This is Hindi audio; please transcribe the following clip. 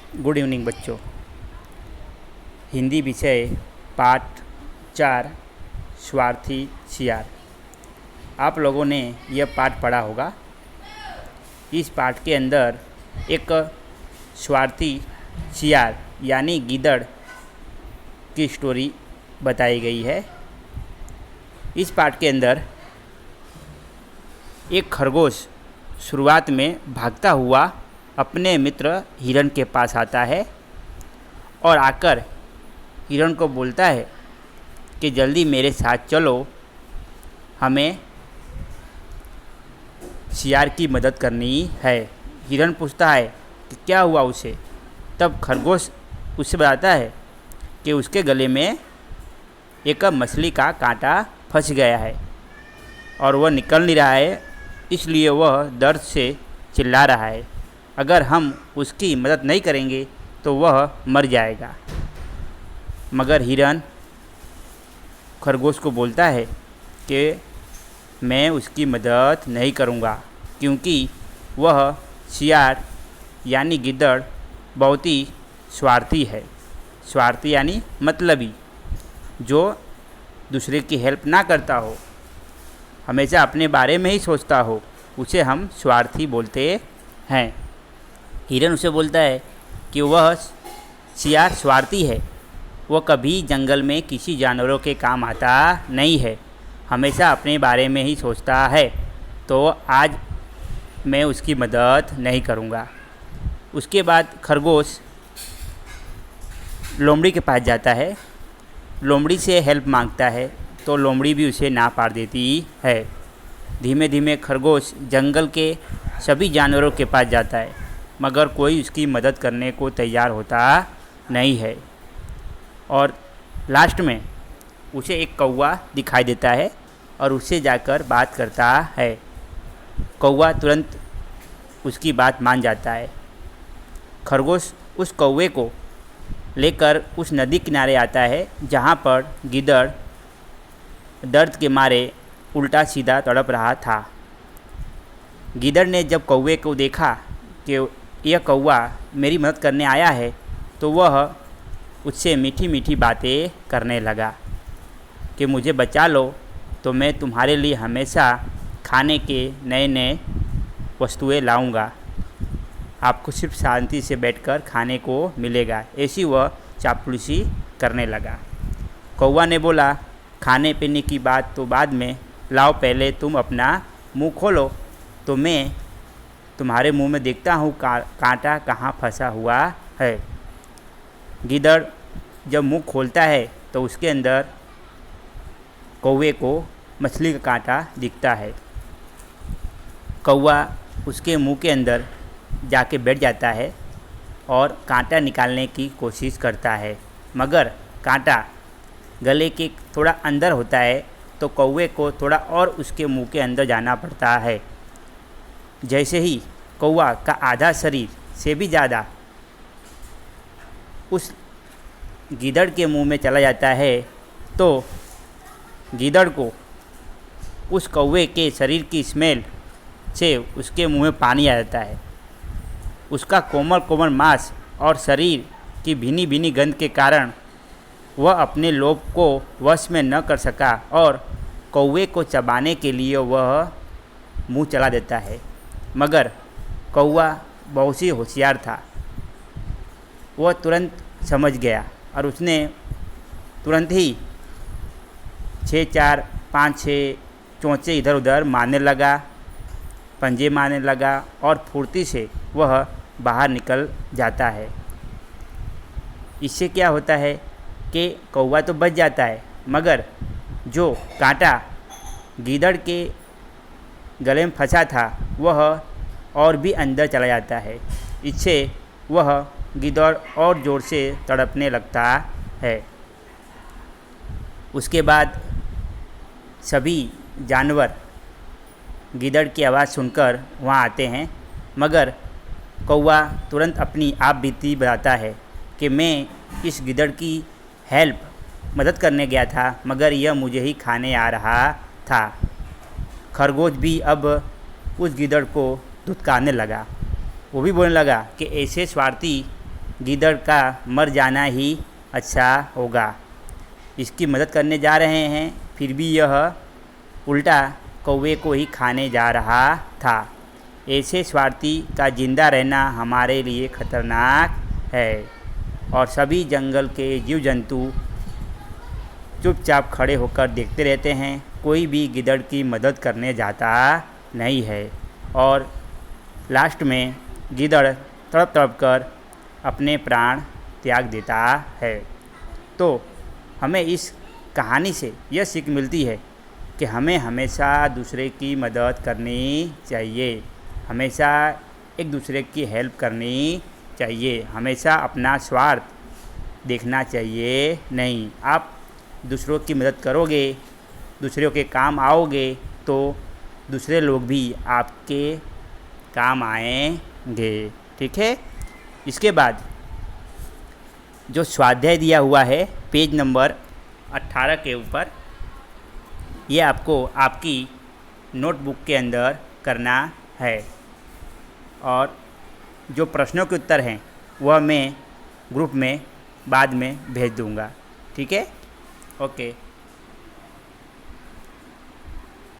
गुड इवनिंग बच्चों। हिंदी विषय पाठ 4 स्वार्थी सियार। आप लोगों ने यह पाठ पढ़ा होगा। इस पाठ के अंदर एक स्वार्थी सियार यानी गीदड़ की स्टोरी बताई गई है। इस पाठ के अंदर एक खरगोश शुरुआत में भागता हुआ अपने मित्र हिरण के पास आता है और आकर हिरण को बोलता है कि जल्दी मेरे साथ चलो, हमें शियार की मदद करनी है। हिरण पूछता है कि क्या हुआ उसे। तब खरगोश उससे बताता है कि उसके गले में एक मछली का कांटा फंस गया है और वह निकल नहीं रहा है, इसलिए वह दर्द से चिल्ला रहा है। अगर हम उसकी मदद नहीं करेंगे तो वह मर जाएगा। मगर हिरण खरगोश को बोलता है कि मैं उसकी मदद नहीं करूँगा, क्योंकि वह सियार यानी गिद्दड़ बहुत ही स्वार्थी है। स्वार्थी यानी मतलबी, जो दूसरे की हेल्प ना करता हो, हमेशा अपने बारे में ही सोचता हो, उसे हम स्वार्थी बोलते हैं। हिरण उसे बोलता है कि वह सियार स्वार्थी है, वह कभी जंगल में किसी जानवरों के काम आता नहीं है, हमेशा अपने बारे में ही सोचता है, तो आज मैं उसकी मदद नहीं करूँगा। उसके बाद खरगोश लोमड़ी के पास जाता है, लोमड़ी से हेल्प मांगता है, तो लोमड़ी भी उसे ना पार देती है। धीमे धीमे खरगोश जंगल के सभी जानवरों के पास जाता है, मगर कोई उसकी मदद करने को तैयार होता नहीं है। और लास्ट में उसे एक कौवा दिखाई देता है और उससे जाकर बात करता है। कौवा तुरंत उसकी बात मान जाता है। खरगोश उस कौवे को लेकर उस नदी किनारे आता है, जहाँ पर गिद्दड़ दर्द के मारे उल्टा सीधा तड़प रहा था। गिद्दड़ ने जब कौवे को देखा कि यह कौवा मेरी मदद करने आया है, तो वह उससे मीठी मीठी बातें करने लगा कि मुझे बचा लो, तो मैं तुम्हारे लिए हमेशा खाने के नए नए वस्तुएं लाऊंगा, आपको सिर्फ शांति से बैठकर खाने को मिलेगा। ऐसी वह चापलूसी करने लगा। कौवा ने बोला, खाने पीने की बात तो बाद में, लाओ पहले तुम अपना मुंह खोलो, तो मैं तुम्हारे मुंह में देखता हूँ कांटा कहाँ फंसा हुआ है। गिद्दड़ जब मुंह खोलता है तो उसके अंदर कौवे को मछली का कांटा दिखता है। कौवा उसके मुंह के अंदर जाके बैठ जाता है और कांटा निकालने की कोशिश करता है, मगर कांटा गले के थोड़ा अंदर होता है, तो कौवे को थोड़ा और उसके मुंह के अंदर जाना पड़ता है। जैसे ही कौवा का आधा शरीर से भी ज़्यादा उस गीदड़ के मुंह में चला जाता है, तो गीदड़ को उस कौवे के शरीर की स्मेल से उसके मुंह में पानी आ जाता है। उसका कोमल कोमल मांस और शरीर की भीनी भीनी गंध के कारण वह अपने लोभ को वश में न कर सका और कौवे को चबाने के लिए वह मुंह चला देता है। मगर कौवा बहुत ही होशियार था, वह तुरंत समझ गया और उसने तुरंत ही 6 4 5 6 चोंचे इधर उधर मारने लगा, पंजे मारने लगा और फुर्ती से वह बाहर निकल जाता है। इससे क्या होता है कि कौवा तो बच जाता है, मगर जो कांटा गीदड़ के गले में फंसा था वह और भी अंदर चला जाता है। इससे वह गिद्दड़ और ज़ोर से तड़पने लगता है। उसके बाद सभी जानवर गिद्दड़ की आवाज़ सुनकर वहाँ आते हैं, मगर कौवा तुरंत अपनी आप बीती बताता है कि मैं इस गिद्दड़ की मदद करने गया था, मगर यह मुझे ही खाने आ रहा था। खरगोश भी अब उस गिद्दड़ को धुतकारने लगा। वो भी बोलने लगा कि ऐसे स्वार्थी गीदड़ का मर जाना ही अच्छा होगा। इसकी मदद करने जा रहे हैं, फिर भी यह उल्टा कौवे को ही खाने जा रहा था। ऐसे स्वार्थी का जिंदा रहना हमारे लिए खतरनाक है। और सभी जंगल के जीव जंतु चुपचाप खड़े होकर देखते रहते हैं। कोई भी गिद्दड़ की मदद करने जाता नहीं है। और लास्ट में गिद्दड़ तड़प तड़प कर अपने प्राण त्याग देता है। तो हमें इस कहानी से यह सीख मिलती है कि हमें हमेशा दूसरे की मदद करनी चाहिए, हमेशा एक दूसरे की हेल्प करनी चाहिए, हमेशा अपना स्वार्थ देखना चाहिए नहीं। आप दूसरों की मदद करोगे, दूसरों के काम आओगे, तो दूसरे लोग भी आपके काम आएंगे। ठीक है। इसके बाद जो स्वाध्याय दिया हुआ है पेज नंबर 18 के ऊपर, ये आपको आपकी नोटबुक के अंदर करना है। और जो प्रश्नों के उत्तर हैं वह मैं ग्रुप में बाद में भेज दूँगा। ठीक है। ओके।